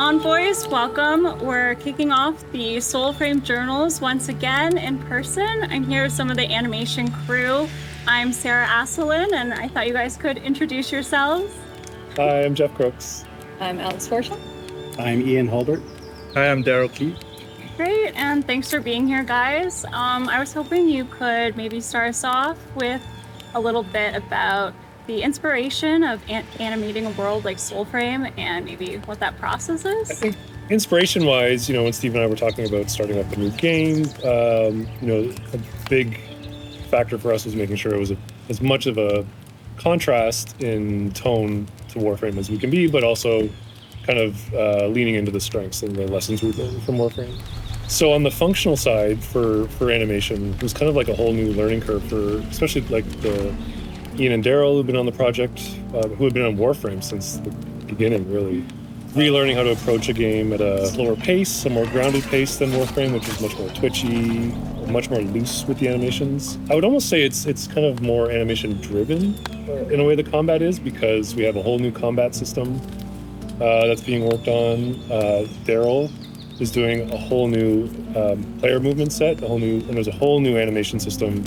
Envoys, welcome. We're kicking off the Soulframe Journals once again in person. I'm here with some of the animation crew. I'm Sarah Asselin, and I thought you guys could introduce yourselves. Hi, I'm Jeff Crooks. I'm Alex Forshaw. I'm Ian Hulbert. Hi, I'm Daryl Key. Great, and thanks for being here, guys. I was hoping you could maybe start us off with a little bit about the inspiration of animating a world like Soulframe and maybe what that process is. I think inspiration-wise, when Steve and I were talking about starting up a new game, a big factor for us was making sure it was as much of a contrast in tone to Warframe as we can be, but also kind of leaning into the strengths and the lessons we've learned from Warframe. So on the functional side for animation, it was kind of like a whole new learning curve for especially like the Ian and Daryl who've been on the project, who have been on Warframe since the beginning, really. Relearning how to approach a game at a slower pace, a more grounded pace than Warframe, which is much more twitchy, much more loose with the animations. I would almost say it's kind of more animation driven in a way the combat is, because we have a whole new combat system that's being worked on. Daryl is doing a whole new player movement set, and there's a whole new animation system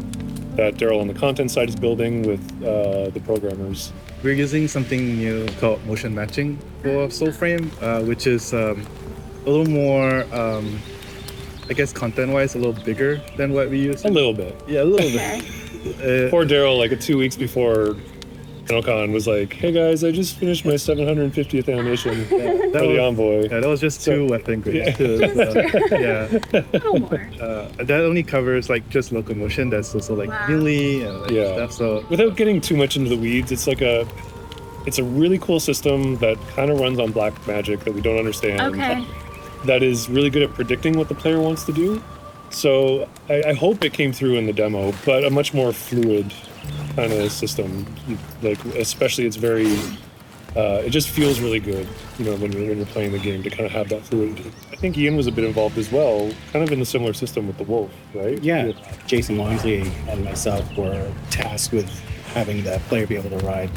that Daryl on the content side is building with the programmers. We're using something new called motion matching for Soulframe, which is a little more, content-wise, a little bigger than what we use. A little bit. Yeah, a little bit. Poor Daryl, like 2 weeks before ConOCon, was like, "Hey guys, I just finished my 750th animation for the Envoy." Yeah, that was just two weapon grades. Yeah. A little more. That only covers just locomotion. That's also melee and stuff. So without getting too much into the weeds, it's a really cool system that kind of runs on black magic that we don't understand. Okay. That is really good at predicting what the player wants to do. So I hope it came through in the demo, but a much more fluid kind of system. Especially it's very, it just feels really good, when you're playing the game to kind of have that fluidity. I think Ian was a bit involved as well, kind of in a similar system with the wolf, right? Yeah, Jason Walmsley and myself were tasked with having the player be able to ride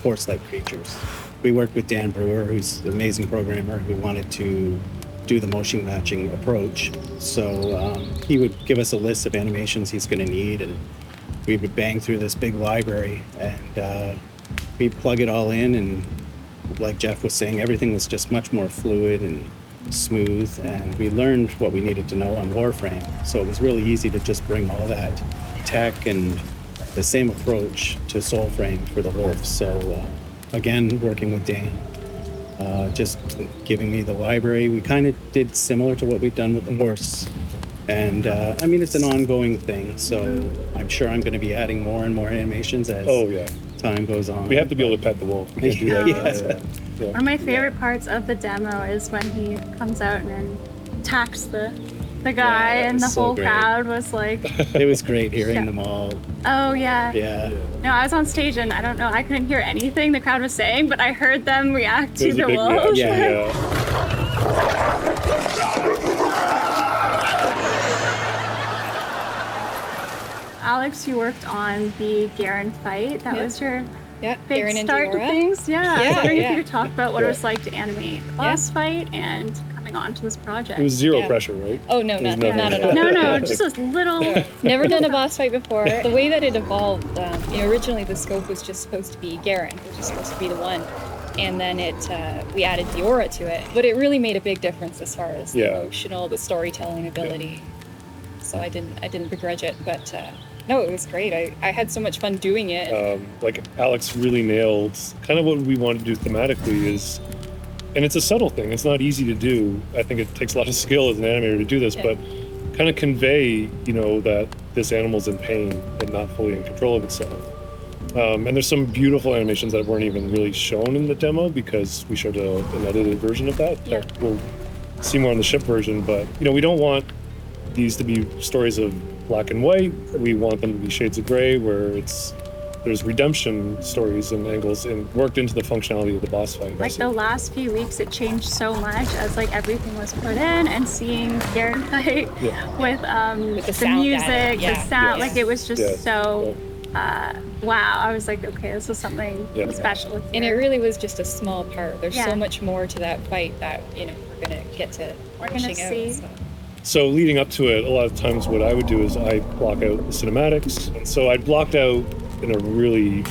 horse-like creatures. We worked with Dan Brewer, who's an amazing programmer who wanted to do the motion matching approach. So he would give us a list of animations he's going to need, and we would bang through this big library, and we'd plug it all in, and like Jeff was saying, everything was just much more fluid and smooth, and we learned what we needed to know on Warframe. So it was really easy to just bring all that tech and the same approach to Soulframe for the wolf. So again, working with Dan, just giving me the library. We kind of did similar to what we've done with the horse. And it's an ongoing thing, so I'm sure I'm going to be adding more and more animations as time goes on. We have to be able to pet the wolf. We can't do that. Yeah. One of my favorite parts of the demo is when he comes out and attacks the guy, and the whole crowd was like... It was great hearing them all. Oh, yeah. Yeah. No, I was on stage, and I don't know, I couldn't hear anything the crowd was saying, but I heard them react to the wolf. Yeah. Alex, you worked on the Garen fight. That was your big Garen start to things. I was wondering if you could talk about what it was like to animate the boss fight and coming on to this project. It was zero pressure, right? Oh, no, not at all. No, just a little... Never done a boss fight before. The way that it evolved, originally the scope was just supposed to be Garen, which is supposed to be the one. And then we added the aura to it. But it really made a big difference as far as the emotional, the storytelling ability. So I didn't begrudge it, but... No, it was great. I had so much fun doing it. Alex really nailed kind of what we wanted to do thematically and it's a subtle thing. It's not easy to do. I think it takes a lot of skill as an animator to do this, but kind of convey, that this animal's in pain and not fully in control of itself. And there's some beautiful animations that weren't even really shown in the demo because we showed an edited version of that. That we'll see more on the ship version, but, we don't want these to be stories of black and white. We want them to be shades of gray, where there's redemption stories and angles and worked into the functionality of the boss fight. The last few weeks, it changed so much as everything was put in, and seeing Garen fight with the music, the sound, it was just so wow, I was like, okay, this is something Yeah. special. And it here. really was just a small part. There's Yeah. so much more to that fight that, you know, we're going to get to We're gonna fleshing see. out. So. So leading up to it, a lot of times what I would do is I block out the cinematics. And so I blocked out in a really,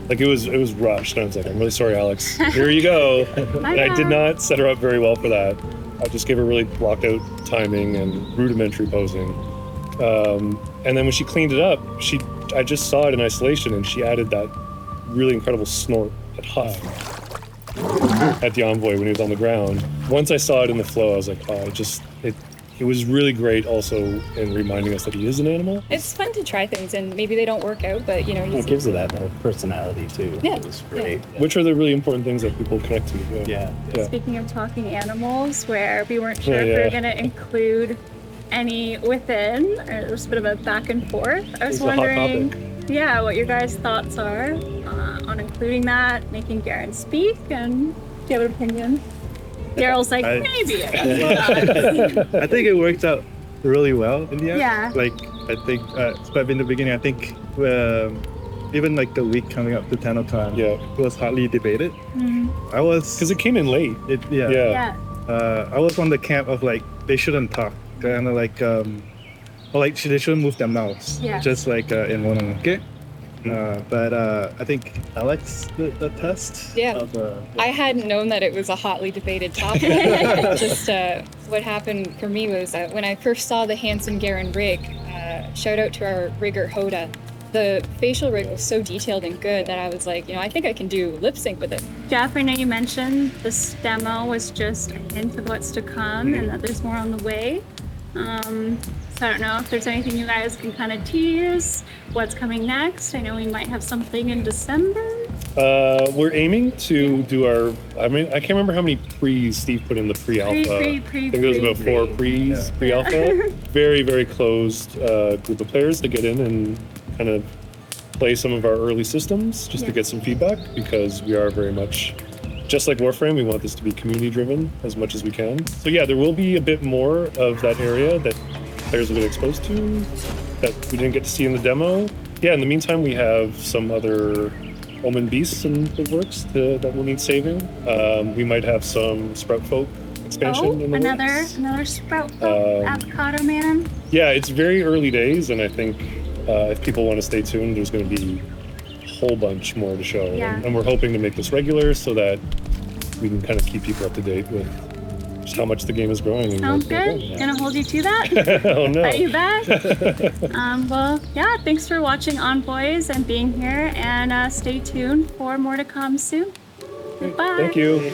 like it was rushed. And I was like, I'm really sorry, Alex. Here you go. And I did not set her up very well for that. I just gave her really blocked out timing and rudimentary posing. And then when she cleaned it up, I just saw it in isolation, and she added that really incredible snort, that huff at the Envoy when he was on the ground. Once I saw it in the flow, I was like, oh, it was really great also in reminding us that he is an animal. It's fun to try things, and maybe they don't work out, but, you know, It gives it that personality too. Yeah. It was great. Which are the really important things that people connect to. Yeah. Yeah. Speaking of talking animals, where we weren't sure Yeah, if we yeah. were going to include any within, there was a bit of a back and forth. I was It's a hot wondering, yeah, what your guys' thoughts are on including that, making Garen speak, and do you have an opinion? Daryl's like, I- maybe. I think it worked out really well in the end. Yeah. Like, I think, but in the beginning, I think even like the week coming up to TennoCon, Yeah. it was hotly debated. I was, Because it came in late. yeah. Yeah. Yeah. I was on the camp of like, they shouldn't talk. Kind of like, or like they shouldn't move their mouths. Yeah. Just like in one okay. But I think Alex did the test. Yeah. Of, I hadn't known that it was a hotly debated topic. Just what happened for me was when I first saw the Hanson Garen rig, shout out to our rigger Hoda, the facial rig was so detailed and good that I was like, you know, I think I can do lip sync with it. Jeff, I know you mentioned this demo was just a hint of what's to come and that there's more on the way. So I don't know if there's anything you guys can kind of tease, what's coming next. I know we might have something in December. We're aiming to do our, I mean, I can't remember how many pre's Steve put in the pre-alpha. I think there was about 4 pre's, pre-alpha. Very, very closed group of players to get in and kind of play some of our early systems just to Yeah. get some feedback, because we are very much, just like Warframe, we want this to be community driven as much as we can. So yeah, there will be a bit more of that area that players will get exposed to that we didn't get to see in the demo. Yeah, in the meantime, we have some other Omen Beasts in the works that will need saving. We might have some Sprout Folk expansion Oh, in the works. another sprout avocado man. Yeah, it's very early days, and I think if people want to stay tuned, there's going to be a whole bunch more to show. Yeah. And we're hoping to make this regular so that we can kind of keep people up to date with just how much the game is growing. And Sounds where good. it's going. Gonna hold you to that. Oh no. Bet you bet. Well, yeah, thanks for watching Envoys and being here, and stay tuned for more to come soon. Goodbye. Thank you.